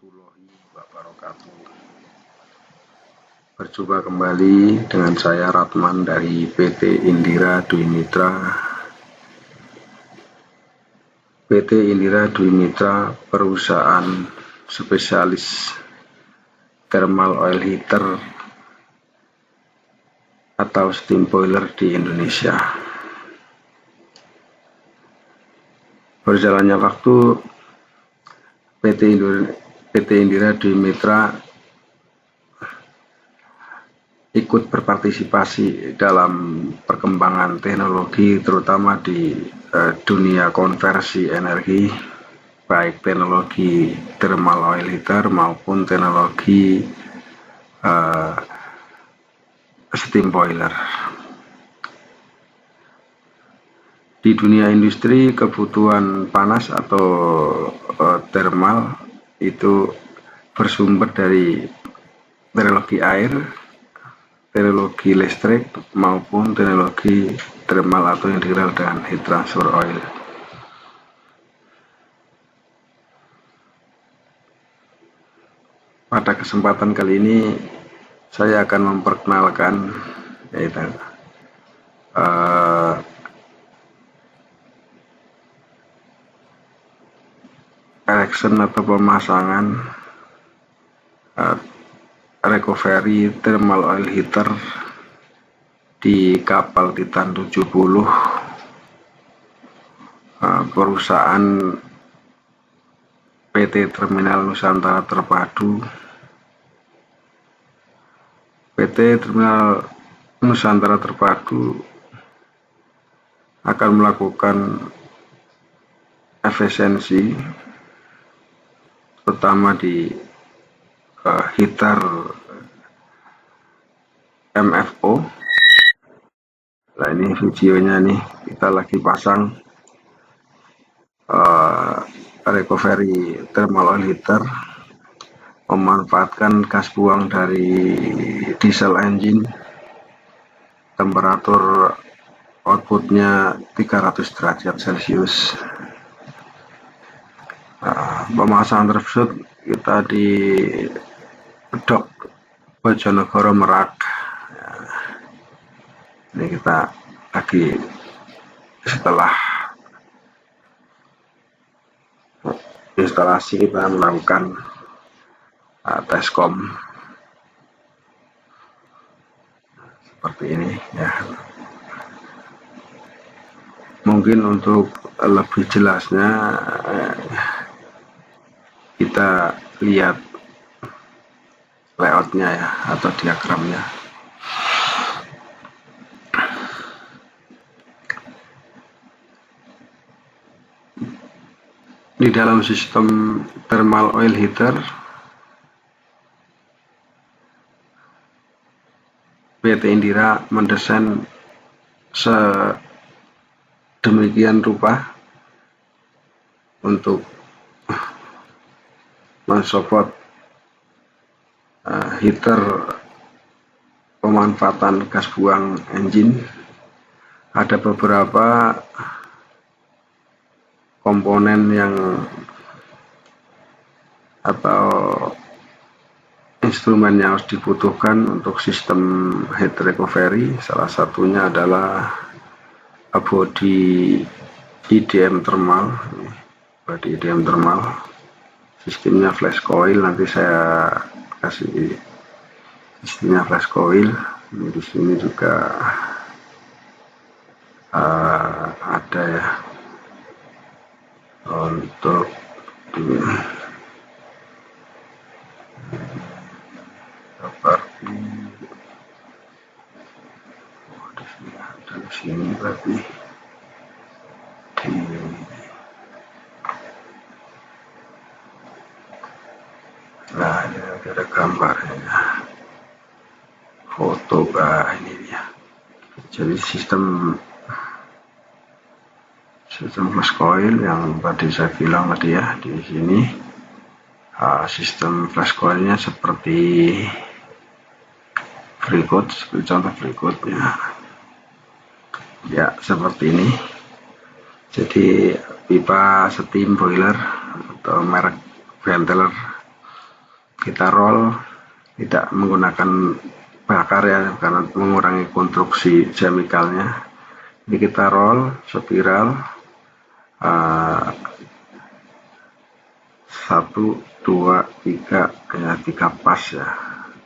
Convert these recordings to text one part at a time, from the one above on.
warahmatullahi wabarakatuh. Berjumpa kembali dengan saya Ratman dari PT Indira Dwi Mitra. PT Indira Dwi Mitra perusahaan spesialis thermal oil heater atau steam boiler di Indonesia. Berjalannya waktu, PT Indira Dwi Mitra ikut berpartisipasi dalam perkembangan teknologi, terutama di dunia konversi energi, baik teknologi thermal oil heater maupun teknologi steam boiler. Di dunia industri, kebutuhan panas atau thermal itu bersumber dari teknologi air, teknologi listrik, maupun teknologi thermal atau yang dikenal dengan heat transfer oil. Pada kesempatan kali ini saya akan memperkenalkan yaitu erection atau pemasangan recovery thermal oil heater di kapal Titan 70 perusahaan PT Terminal Nusantara Terpadu. PT Terminal Nusantara Terpadu akan melakukan efisiensi terutama di heater MFO. Nah, ini videonya nih, kita lagi pasang recovery thermal oil heater memanfaatkan gas buang dari diesel engine, temperatur outputnya 300 derajat Celcius. Pemasangan tersebut kita di Dok Bojonegoro Merak. Ini kita lagi setelah instalasi kita melakukan teskom seperti ini ya. Mungkin untuk lebih jelasnya kita lihat layoutnya ya, atau diagramnya. Di dalam sistem thermal oil heater, PT Indira mendesain sedemikian rupa untuk mensupport heater pemanfaatan gas buang engine. Ada beberapa komponen yang atau instrumen yang harus dibutuhkan untuk sistem heat recovery. Salah satunya adalah body IDM thermal, sistemnya flash coil. Nanti saya kasih sistemnya flash coil. Di sini juga ada ya untuk seperti di sini berarti nah ini ada gambarnya, foto. Ini dia. Jadi sistem flash coil yang tadi saya bilang tadi ya, di sini sistem flash coilnya seperti berikut, contoh berikutnya ya, seperti ini. Jadi pipa steam boiler atau merek Ventler kita roll, tidak menggunakan bakar ya, karena mengurangi konstruksi chemicalnya. Ini kita roll spiral 1, 2, 3 ya, 3 pas ya,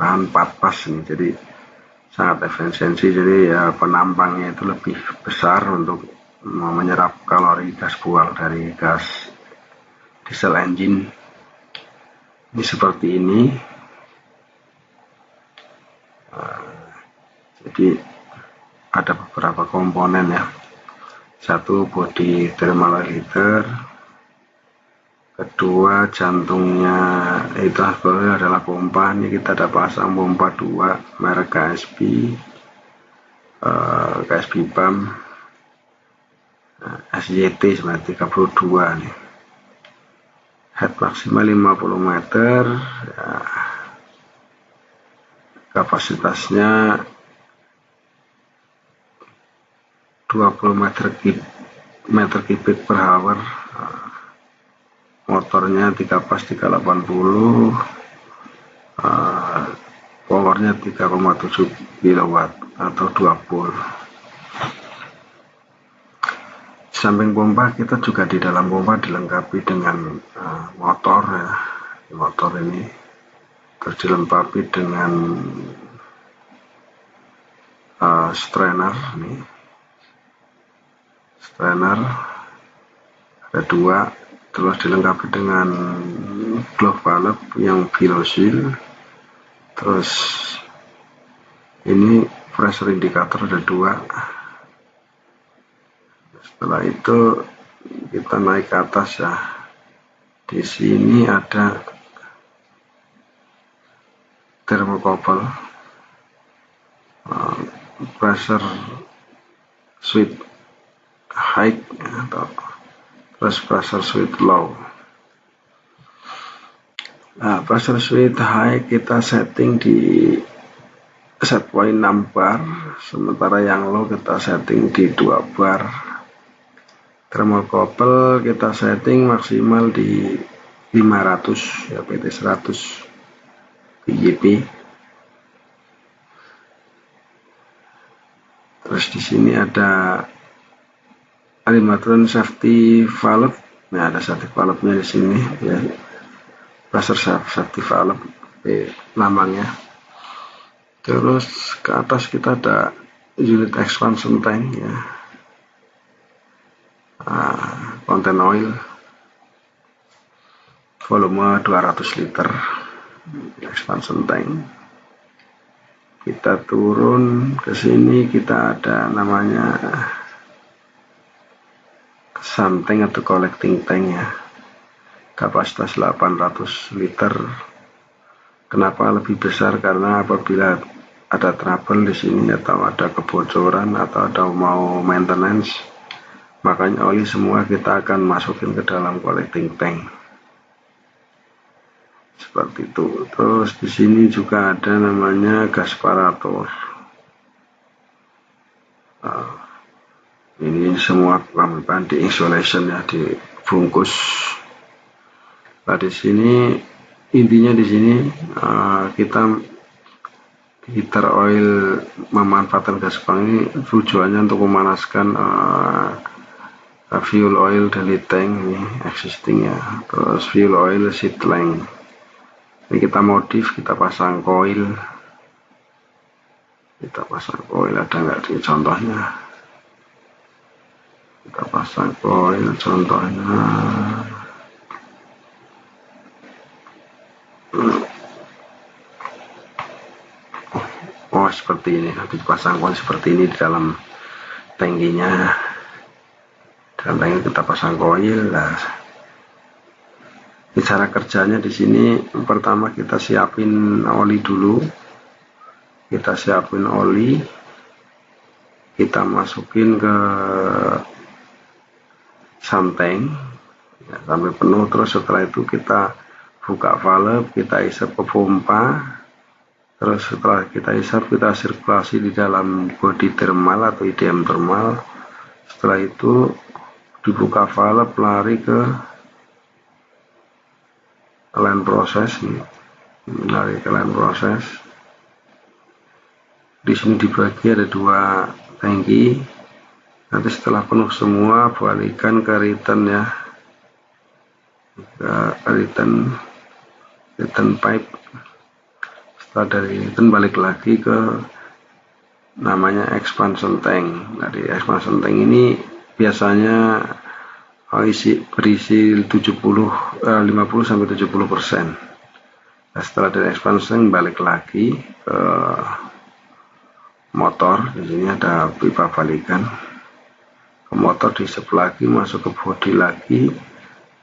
bahan 4 pas ini, jadi sangat efisiensi. Jadi ya penampangnya itu lebih besar untuk menyerap kalori gas buang dari gas diesel engine. Ini seperti ini. Jadi ada beberapa komponen ya. Satu body thermal heater, kedua jantungnya itu adalah pompa. Ini kita ada pasang pompa 2 merek KSB pump SYT 32 nih. Head maksimal 50 meter ya. Kapasitasnya 20 meter kubik per hour. Motornya 3 pas 380, powernya 3,7 kW atau 2 volt. Samping pompa kita juga di dalam pompa dilengkapi dengan motor ya. Motor ini terus dilengkapi dengan strainer nih. Strainer ada 2, terus dilengkapi dengan glove valve yang bilosil. Terus ini pressure indicator ada 2. Setelah itu kita naik ke atas ya. Di sini ada thermocouple, pressure switch high atau terus pressure switch low. Nah, pressure switch high kita setting di set point 6 bar, sementara yang low kita setting di 2 bar. Thermocouple kita setting maksimal di 500 ya, PT 100 PJP. Terus di sini ada animatron safety valve. Nah, ada safety valve-nya di sini ya. Pressure safety valve namanya. Terus ke atas kita ada unit expansion tank ya. Konten oil volume 200 liter expansion tank. Kita turun ke sini, kita ada namanya sun tank atau collecting tank ya, kapasitas 800 liter. Kenapa lebih besar? Karena apabila ada trouble di sini atau ada kebocoran atau ada mau maintenance, makanya oli semua kita akan masukin ke dalam collecting tank. Seperti itu. Terus di sini juga ada namanya gasparator. Ini semua kami di insulation ya, dibungkus. Nah, di sini intinya di sini kita heater oil memanfaatkan gas buang ini tujuannya untuk memanaskan fuel oil dari tank ini existing ya. Terus fuel oil seat length. Ini kita modif, kita pasang coil. Ada nggak di contohnya? Kita pasang coil contohnya. Oh, seperti ini. Nanti pasang coil seperti ini di dalam tangkinya. Dalam tangki kita pasang coil. Nah, cara kerjanya di sini pertama kita siapin oli dulu. Kita siapin oli, kita masukin ke santeng ya, sampai penuh. Terus setelah itu kita buka valve, kita isap ke pompa. Terus setelah kita isap, kita sirkulasi di dalam body thermal atau IDM thermal. Setelah itu dibuka valve, lari ke line proses nih. Mari kalian proses. Di sini dibagi ada 2 tangki. Nanti setelah penuh semua balikan ke return ya, ke return pipe. Setelah dari return balik lagi ke namanya expansion tank. Nah, di expansion tank ini biasanya berisi 50-70%. Nah, setelah dari expansion balik lagi ke motor. Di sini ada pipa balikan ke motor, diisep lagi, masuk ke bodi lagi,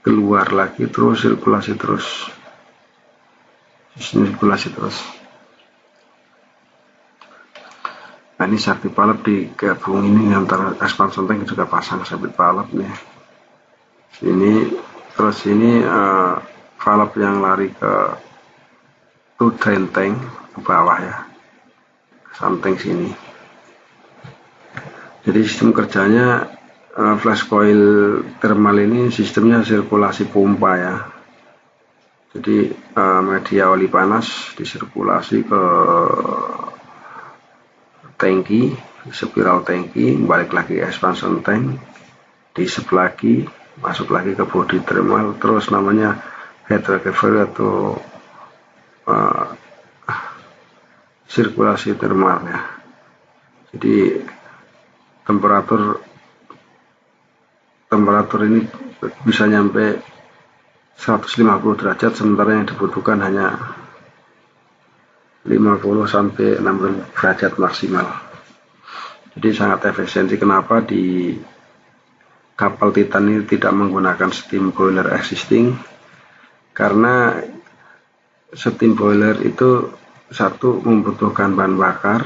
keluar lagi, terus sirkulasi terus. Nah, ini safety valve digabung ini antara expansion tank juga pasang safety valve nih. Ini terus ini valve yang lari ke drain tank ke bawah ya, ke samping sini. Jadi sistem kerjanya flash coil thermal ini sistemnya sirkulasi pompa ya. Jadi media oli panas disirkulasi ke tangki, spiral tangki, balik lagi expansion tank, diisep lagi, masuk lagi ke body thermal, terus namanya head recovery atau sirkulasi thermal ya. Jadi temperatur ini bisa nyampe 150 derajat, sementara yang dibutuhkan hanya 50-60 derajat maksimal. Jadi sangat efisiensi. Kenapa di kapal Titan ini tidak menggunakan steam boiler existing? Karena steam boiler itu satu membutuhkan bahan bakar,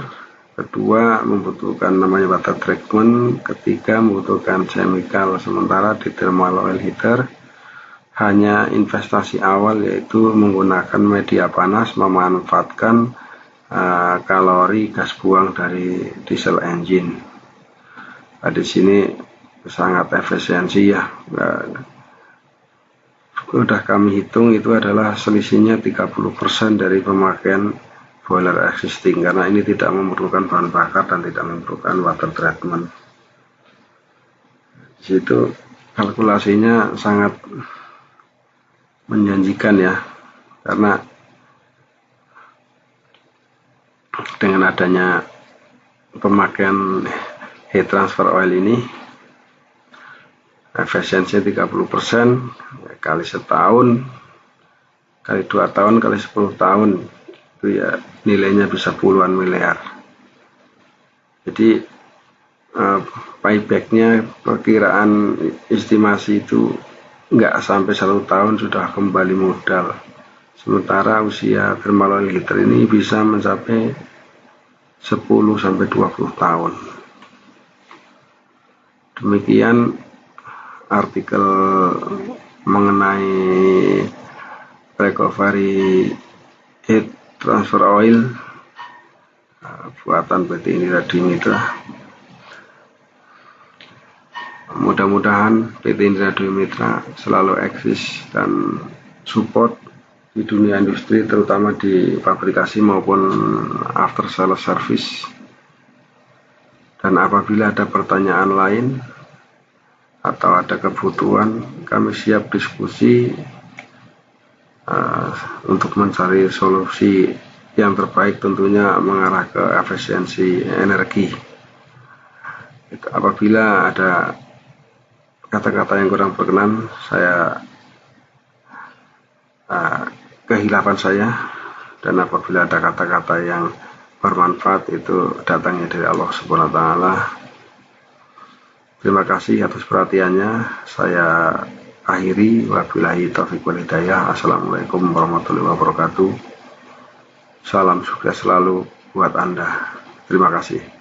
kedua membutuhkan namanya water treatment, ketiga membutuhkan chemical. Sementara di thermal oil heater hanya investasi awal, yaitu menggunakan media panas, memanfaatkan kalori gas buang dari diesel engine. Nah, di sini sangat efisiensi ya. Udah kami hitung itu adalah selisihnya 30% dari pemakaian boiler existing, karena ini tidak memerlukan bahan bakar dan tidak memerlukan water treatment. Di situ kalkulasinya sangat menjanjikan ya, karena dengan adanya pemakaian heat transfer oil ini efisiensi 30%, kali setahun, kali 2 tahun, kali 10 tahun, itu ya nilainya bisa puluhan miliar. Jadi paybacknya perkiraan estimasi itu nggak sampai 1 tahun sudah kembali modal. Sementara usia thermal oil heater ini bisa mencapai 10-20 tahun. Demikian artikel mengenai recovery heat transfer oil buatan PT Indra Dwi Mitra. Mudah-mudahan PT Indra Dwi Mitra selalu eksis dan support di dunia industri, terutama di fabrikasi maupun after sales service. Dan apabila ada pertanyaan lain atau ada kebutuhan, kami siap diskusi untuk mencari solusi yang terbaik, tentunya mengarah ke efisiensi energi. Apabila ada kata-kata yang kurang berkenan, saya kehilapan saya, dan apabila ada kata-kata yang bermanfaat itu datangnya dari Allah Subhanahu wa Ta'ala. Terima kasih atas perhatiannya. Saya akhiri, wabillahi taufiq wal hidayah. Assalamualaikum warahmatullahi wabarakatuh. Salam sukses selalu buat Anda. Terima kasih.